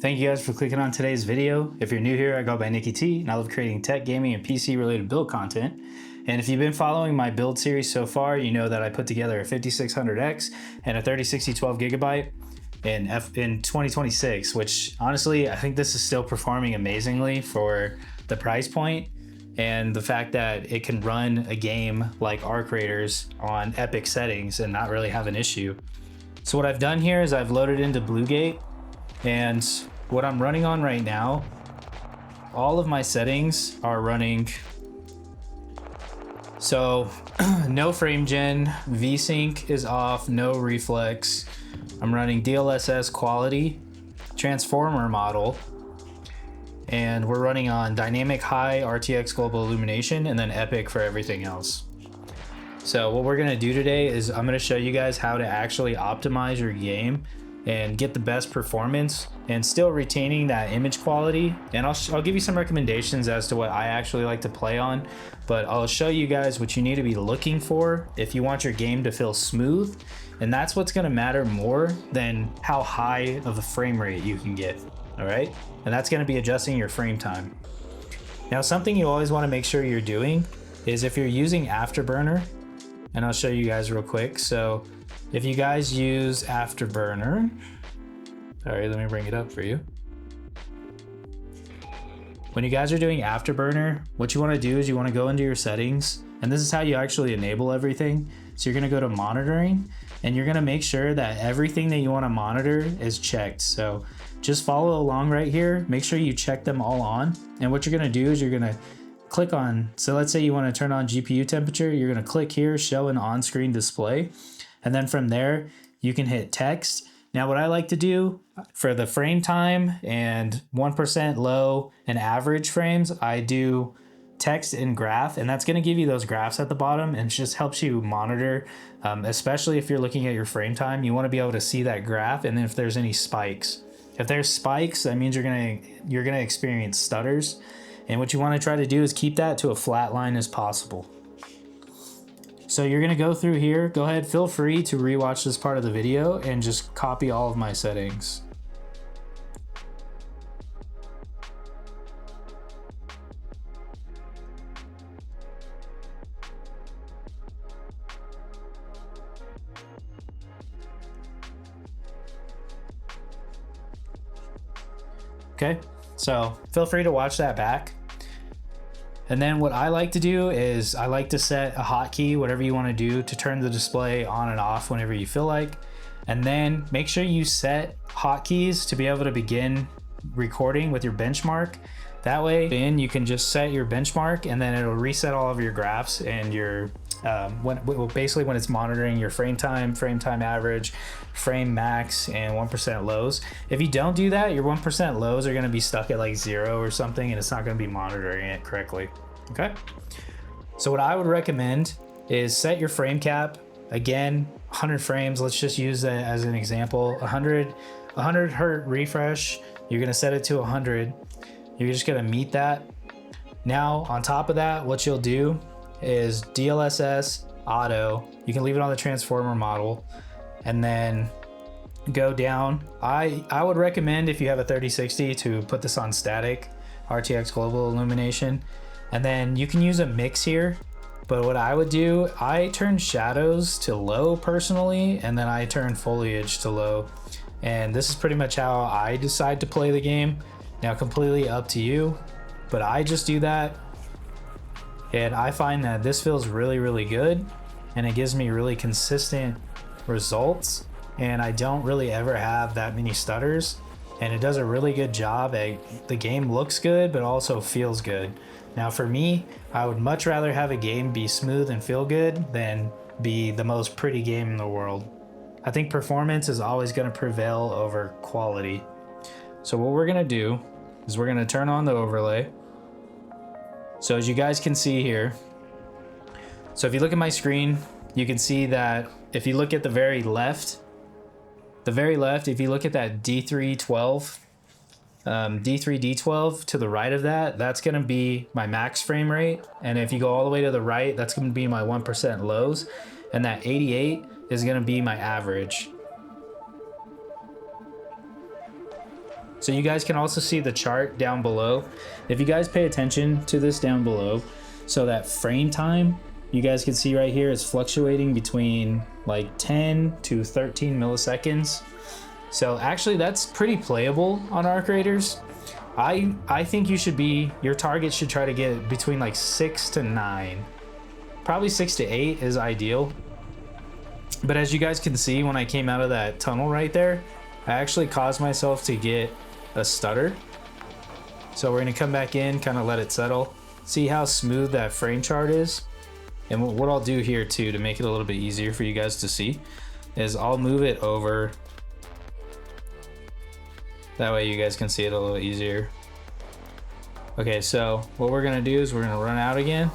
Thank you guys for clicking on today's video. If you're new here, I go by Nicky T, and I love creating tech, gaming, and PC related build content. And if you've been following my build series so far, you know that I put together a 5600X and a 3060 12GB in 2026, which honestly, I think this is still performing amazingly for the price point and the fact that it can run a game like Arc Raiders on epic settings and not really have an issue. So what I've done here is I've loaded into Bluegate, and what I'm running on right now, all of my settings are running. So no frame gen, VSync is off, no reflex. I'm running DLSS quality, transformer model, and we're running on dynamic high RTX global illumination and then epic for everything else. So what we're gonna do today is I'm gonna show you guys how to actually optimize your game and get the best performance and still retaining that image quality. And I'll give you some recommendations as to what I actually like to play on, but I'll show you guys what you need to be looking for if you want your game to feel smooth. And that's what's gonna matter more than how high of a frame rate you can get, all right? And that's gonna be adjusting your frame time. Now, something you always wanna make sure you're doing is if you're using Afterburner, and I'll show you guys real quick. So if you guys use Afterburner, sorry, let me bring it up for you. When you guys are doing Afterburner, what you want to do is you want to go into your settings, and this is how you actually enable everything. So you're going to go to monitoring, and you're going to make sure that everything that you want to monitor is checked. So just follow along right here. Make sure you check them all on. And what you're going to do is you're going to click on, so let's say you want to turn on GPU temperature, you're going to click here, show an on-screen display. And then from there, you can hit text. Now, what I like to do for the frame time and 1% low and average frames, I do text and graph, and that's going to give you those graphs at the bottom, and it just helps you monitor, especially if you're looking at your frame time. You want to be able to see that graph, and then if there's any spikes. If there's spikes, that means you're gonna experience stutters. And what you want to try to do is keep that to a flat line as possible. So you're going to go through here. Go ahead, feel free to rewatch this part of the video and just copy all of my settings. Okay, so feel free to watch that back. And then what I like to do is I like to set a hotkey, whatever you want to do, to turn the display on and off whenever you feel like. And then make sure you set hotkeys to be able to begin recording with your benchmark. That way, then you can just set your benchmark, and then it'll reset all of your graphs and your basically when it's monitoring your frame time average, frame max, and 1% lows. If you don't do that, your 1% lows are going to be stuck at like 0 or something, and it's not going to be monitoring it correctly. Okay, so what I would recommend is set your frame cap. Again, 100 frames, let's just use that as an example. 100 hertz refresh, you're going to set it to 100. You're just going to meet that. Now on top of that, what you'll do is DLSS auto. You can leave it on the transformer model, and then go down. I would recommend, if you have a 3060, to put this on static RTX global illumination, and then you can use a mix here. But what I would do, I turn shadows to low personally, and then I turn foliage to low, and this is pretty much how I decide to play the game. Now, completely up to you, but I just do that. And I find that this feels really, really good, and it gives me really consistent results, and I don't really ever have that many stutters, and it does a really good job. The game looks good, but also feels good. Now for me, I would much rather have a game be smooth and feel good than be the most pretty game in the world. I think performance is always going to prevail over quality. So what we're going to do is we're going to turn on the overlay. So as you guys can see here, so if you look at my screen, you can see that if you look at the very left, if you look at that D312, D3D12 to the right of that, that's going to be my max frame rate. And if you go all the way to the right, that's going to be my 1% lows. And that 88 is going to be my average. So you guys can also see the chart down below. If you guys pay attention to this down below, so that frame time, you guys can see right here is fluctuating between like 10 to 13 milliseconds. So actually that's pretty playable on arc raiders. I think your target should try to get between like 6 to 9. Probably 6 to 8 is ideal. But as you guys can see, when I came out of that tunnel right there, I actually caused myself to get a stutter. So we're gonna come back in, kind of let it settle. See how smooth that frame chart is? And what I'll do here too, to make it a little bit easier for you guys to see, is I'll move it over. That way you guys can see it a little easier. Okay, so what we're gonna do is we're gonna run out again.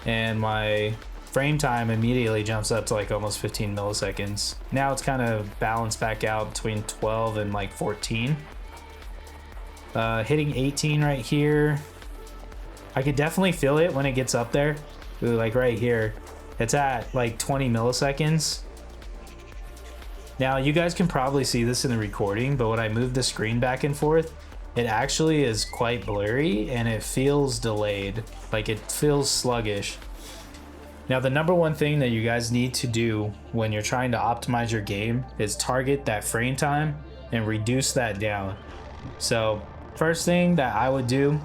And my frame time immediately jumps up to like almost 15 milliseconds. Now it's kind of balanced back out between 12 and like 14. Hitting 18 right here. I could definitely feel it when it gets up there. Ooh, like right here. It's at like 20 milliseconds. Now you guys can probably see this in the recording, but when I move the screen back and forth, it actually is quite blurry and it feels delayed. Like it feels sluggish. Now the number one thing that you guys need to do when you're trying to optimize your game is target that frame time and reduce that down. So first thing that I would do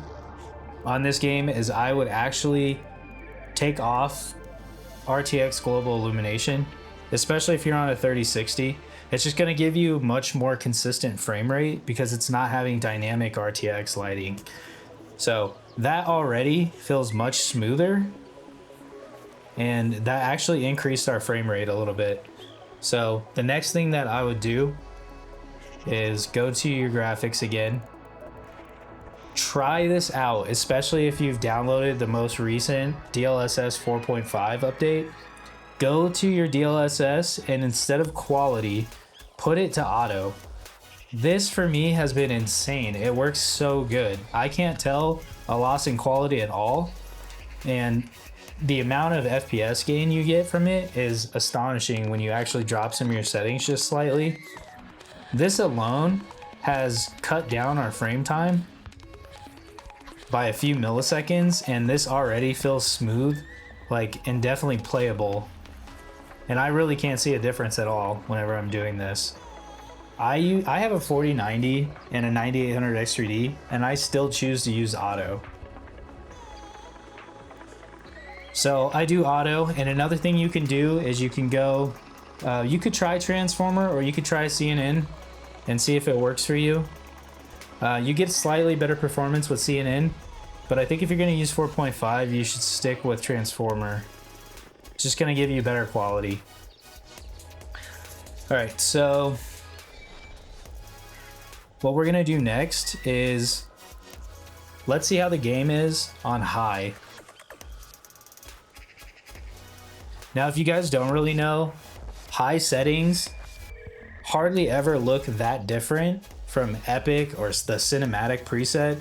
on this game is I would actually take off RTX global illumination, especially if you're on a 3060. It's just going to give you much more consistent frame rate because it's not having dynamic RTX lighting. So that already feels much smoother, and that actually increased our frame rate a little bit. So the next thing that I would do is go to your graphics again. Try this out, especially if you've downloaded the most recent DLSS 4.5 update. Go to your DLSS and instead of quality, put it to auto. This for me has been insane. It works so good. I can't tell a loss in quality at all. And the amount of FPS gain you get from it is astonishing when you actually drop some of your settings just slightly. This alone has cut down our frame time by a few milliseconds, and this already feels smooth, like, and definitely playable. And I really can't see a difference at all whenever I'm doing this. I have a 4090 and a 9800 X3D, and I still choose to use auto. So I do auto, and another thing you can do is you can go, you could try Transformer or you could try CNN and see if it works for you. You get slightly better performance with CNN, but I think if you're going to use 4.5, you should stick with Transformer. It's just going to give you better quality. Alright, so what we're going to do next is let's see how the game is on high. Now, if you guys don't really know, high settings hardly ever look that different from Epic or the cinematic preset,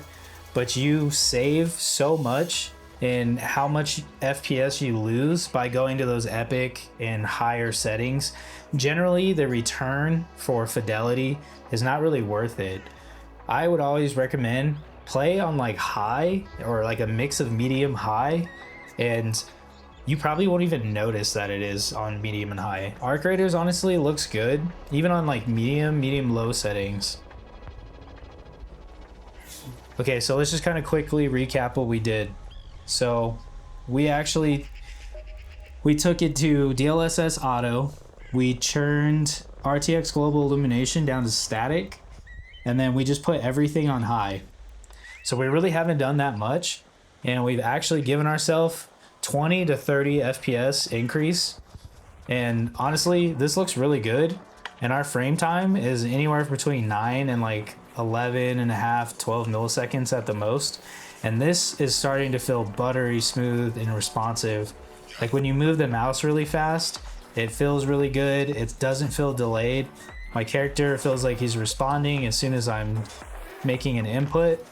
but you save so much in how much FPS you lose by going to those Epic and higher settings. Generally, the return for fidelity is not really worth it. I would always recommend play on like high or like a mix of medium high, and you probably won't even notice that it is on medium and high. Arc Raiders honestly looks good, even on like medium low settings. Okay, so let's just kind of quickly recap what we did. So we took it to DLSS auto, we churned RTX global illumination down to static, and then we just put everything on high. So we really haven't done that much, and we've actually given ourselves 20 to 30 FPS increase. And honestly, this looks really good. And our frame time is anywhere between 9 and like 11 and a half, 12 milliseconds at the most. And this is starting to feel buttery smooth and responsive. Like when you move the mouse really fast, it feels really good. It doesn't feel delayed. My character feels like he's responding as soon as I'm making an input.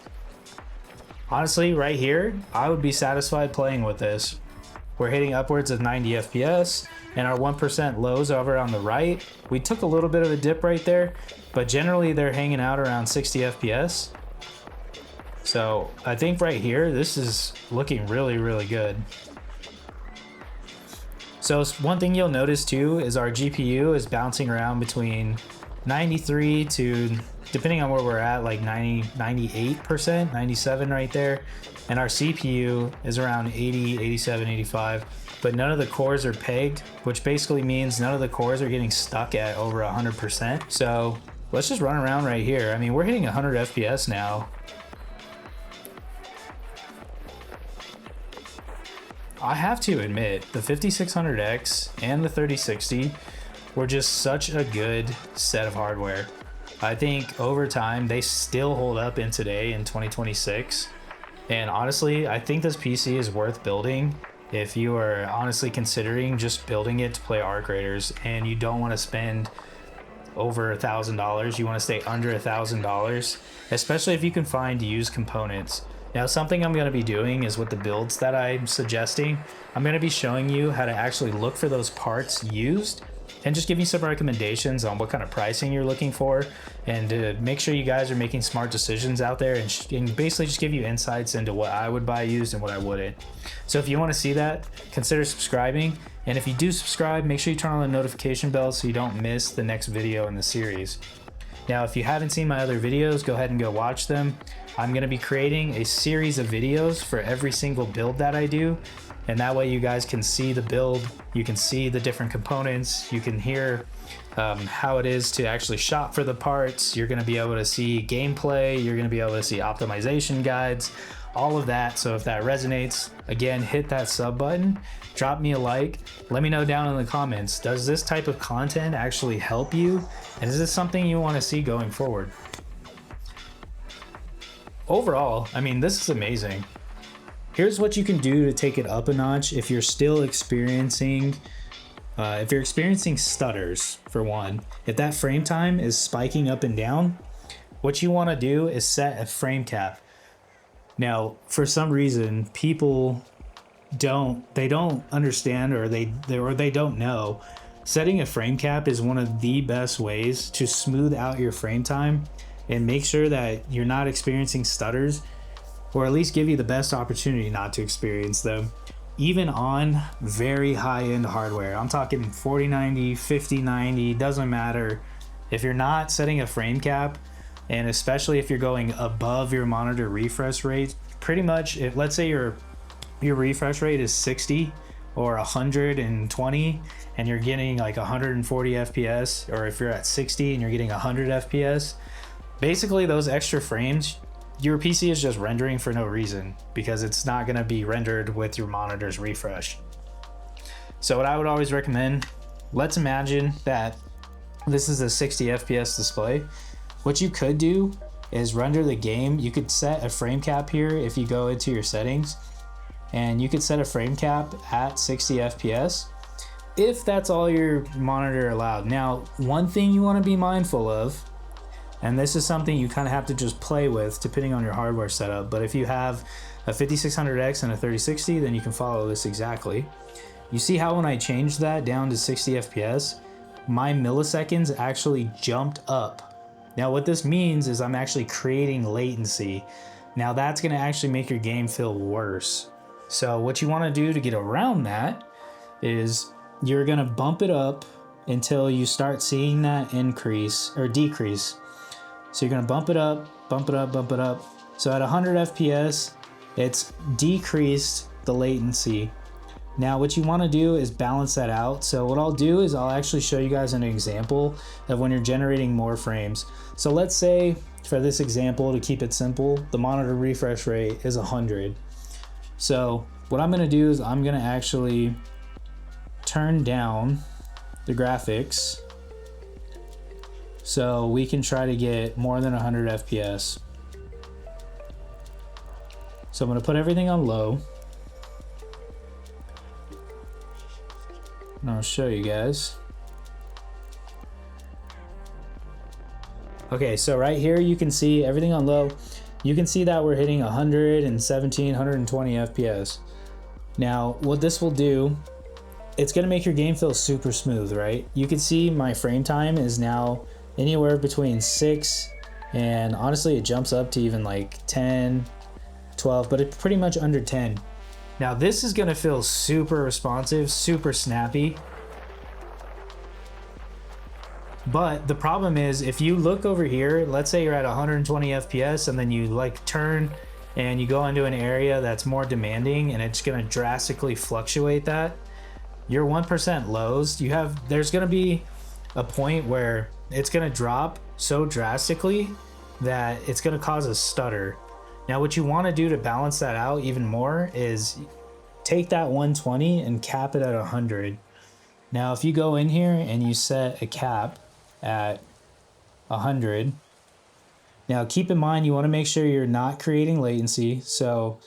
Honestly, right here, I would be satisfied playing with this. we're hitting upwards of 90 FPS, and our 1% lows over on the right, we took a little bit of a dip right there, but generally they're hanging out around 60 FPS. So I think right here, this is looking really, really good. So one thing you'll notice too is our GPU is bouncing around between 93 to, depending on where we're at, like 98%, 97 right there. And our CPU is around 80, 87, 85, but none of the cores are pegged, which basically means none of the cores are getting stuck at over 100%. So let's just run around right here. I mean, we're hitting 100 FPS now. I have to admit, the 5600X and the 3060 were just such a good set of hardware. I think over time, they still hold up in today in 2026. And honestly, I think this PC is worth building if you are honestly considering just building it to play Arc Raiders and you don't want to spend over $1,000. You want to stay under $1,000, especially if you can find used components. Now, something I'm going to be doing is with the builds that I'm suggesting, I'm going to be showing you how to actually look for those parts used and just give you some recommendations on what kind of pricing you're looking for, and to make sure you guys are making smart decisions out there, and basically just give you insights into what I would buy used and what I wouldn't. So if you want to see that, consider subscribing. And if you do subscribe, make sure you turn on the notification bell so you don't miss the next video in the series. Now, if you haven't seen my other videos, go ahead and go watch them. I'm going to be creating a series of videos for every single build that I do, and that way you guys can see the build, you can see the different components, you can hear how it is to actually shop for the parts, you're going to be able to see gameplay, you're going to be able to see optimization guides, all of that. So if that resonates, again, hit that sub button, drop me a like, let me know down in the comments, does this type of content actually help you, and is this something you want to see going forward? Overall, I mean, this is amazing. Here's what you can do to take it up a notch if you're still experiencing stutters, for one. If that frame time is spiking up and down, what you want to do is set a frame cap. Now, for some reason, people don't understand, or they don't know. Setting a frame cap is one of the best ways to smooth out your frame time and make sure that you're not experiencing stutters, or at least give you the best opportunity not to experience them, even on very high-end hardware. I'm talking 4090, 5090, doesn't matter. If you're not setting a frame cap, and especially if you're going above your monitor refresh rate, pretty much, if let's say your refresh rate is 60 or 120 and you're getting like 140 FPS, or if you're at 60 and you're getting 100 FPS, basically those extra frames, your PC is just rendering for no reason, because it's not going to be rendered with your monitor's refresh. So what I would always recommend, let's imagine that this is a 60 FPS display. What you could do is render the game. You could set a frame cap here if you go into your settings, and you could set a frame cap at 60 FPS if that's all your monitor allowed. Now, one thing you want to be mindful of, and this is something you kind of have to just play with depending on your hardware setup, but if you have a 5600X and a 3060, then you can follow this exactly. You see how when I changed that down to 60 FPS, my milliseconds actually jumped up. Now what this means is I'm actually creating latency. Now that's going to actually make your game feel worse. So what you want to do to get around that is you're going to bump it up until you start seeing that increase or decrease. So you're going to bump it up, bump it up, bump it up. So at 100 FPS, it's decreased the latency. Now what you want to do is balance that out. So what I'll do is I'll actually show you guys an example of when you're generating more frames. So let's say for this example, to keep it simple, the monitor refresh rate is 100. So what I'm going to do is I'm going to actually turn down the graphics so we can try to get more than 100 FPS. So I'm going to put everything on low, and I'll show you guys. Okay, so right here you can see everything on low. You can see that we're hitting 117, 120 FPS. Now, what this will do, it's gonna make your game feel super smooth, right? You can see my frame time is now anywhere between 6 and honestly it jumps up to even like 10, 12, but it's pretty much under 10. Now this is gonna feel super responsive, super snappy. But the problem is if you look over here, let's say you're at 120 FPS and then you like turn and you go into an area that's more demanding and it's gonna drastically fluctuate that. Your 1% lows, there's gonna be a point where it's gonna drop so drastically that it's gonna cause a stutter. Now what you wanna do to balance that out even more is take that 120 and cap it at 100. Now if you go in here and you set a cap at 100, now keep in mind you wanna make sure you're not creating latency. So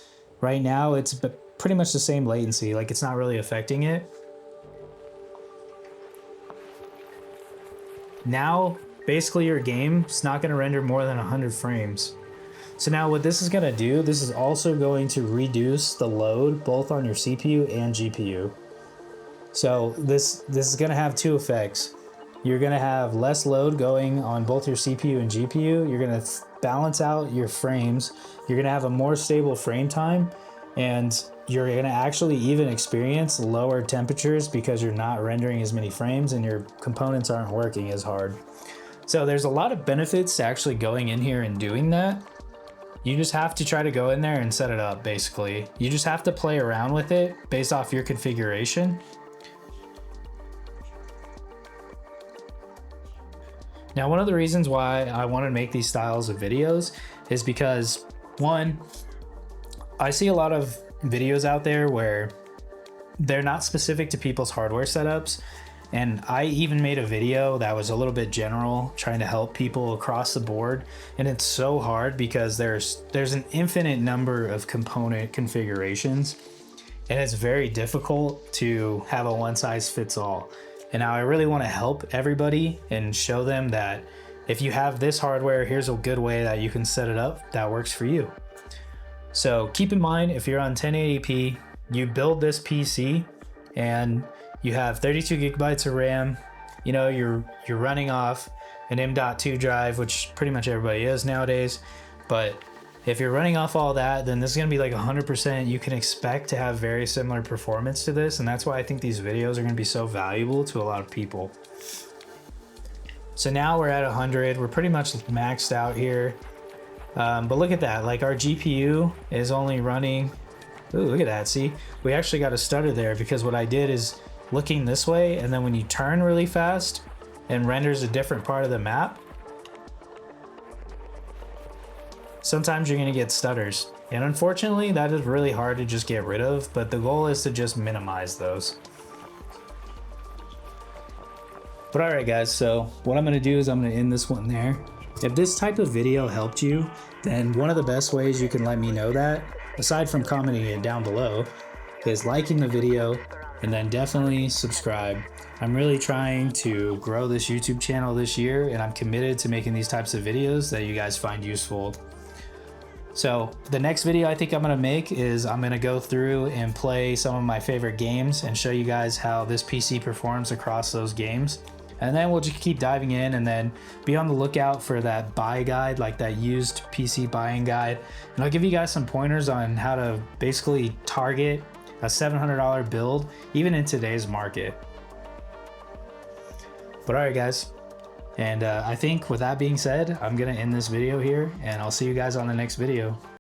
right now it's pretty much the same latency, like it's not really affecting it. Now, basically your game's not gonna render more than 100 frames. So now what this is gonna do, this is also going to reduce the load both on your CPU and GPU. So this is gonna have two effects. You're gonna have less load going on both your CPU and GPU. You're gonna balance out your frames. You're gonna have a more stable frame time, and you're gonna actually even experience lower temperatures because you're not rendering as many frames and your components aren't working as hard. So there's a lot of benefits to actually going in here and doing that. You just have to try to go in there and set it up, basically. You just have to play around with it based off your configuration. Now, one of the reasons why I want to make these styles of videos is because, one, I see a lot of videos out there where they're not specific to people's hardware setups, and I even made a video that was a little bit general, trying to help people across the board, and it's so hard because there's an infinite number of component configurations, and it's very difficult to have a one-size-fits-all. And now I really want to help everybody and show them that if you have this hardware, here's a good way that you can set it up that works for you. So keep in mind, if you're on 1080p, you build this PC and you have 32 gigabytes of RAM, you know, you're running off an M.2 drive, which pretty much everybody is nowadays. But if you're running off all that, then this is gonna be like 100%. You can expect to have very similar performance to this. And that's why I think these videos are gonna be so valuable to a lot of people. So now we're at 100. We're pretty much maxed out here. But look at that, like our GPU is only running, ooh, look at that, see? We actually got a stutter there because what I did is looking this way, and then when you turn really fast and renders a different part of the map, sometimes you're gonna get stutters. And unfortunately, that is really hard to just get rid of, but the goal is to just minimize those. But all right, guys, so what I'm gonna do is I'm gonna end this one there. If this type of video helped you, then one of the best ways you can let me know that, aside from commenting it down below, is liking the video and then definitely subscribe. I'm really trying to grow this YouTube channel this year, and I'm committed to making these types of videos that you guys find useful. So the next video I think I'm gonna make is I'm gonna go through and play some of my favorite games and show you guys how this PC performs across those games. And then we'll just keep diving in, and then be on the lookout for that buy guide, like that used PC buying guide. And I'll give you guys some pointers on how to basically target a $700 build, even in today's market. But all right, guys. And I think with that being said, I'm gonna end this video here, and I'll see you guys on the next video.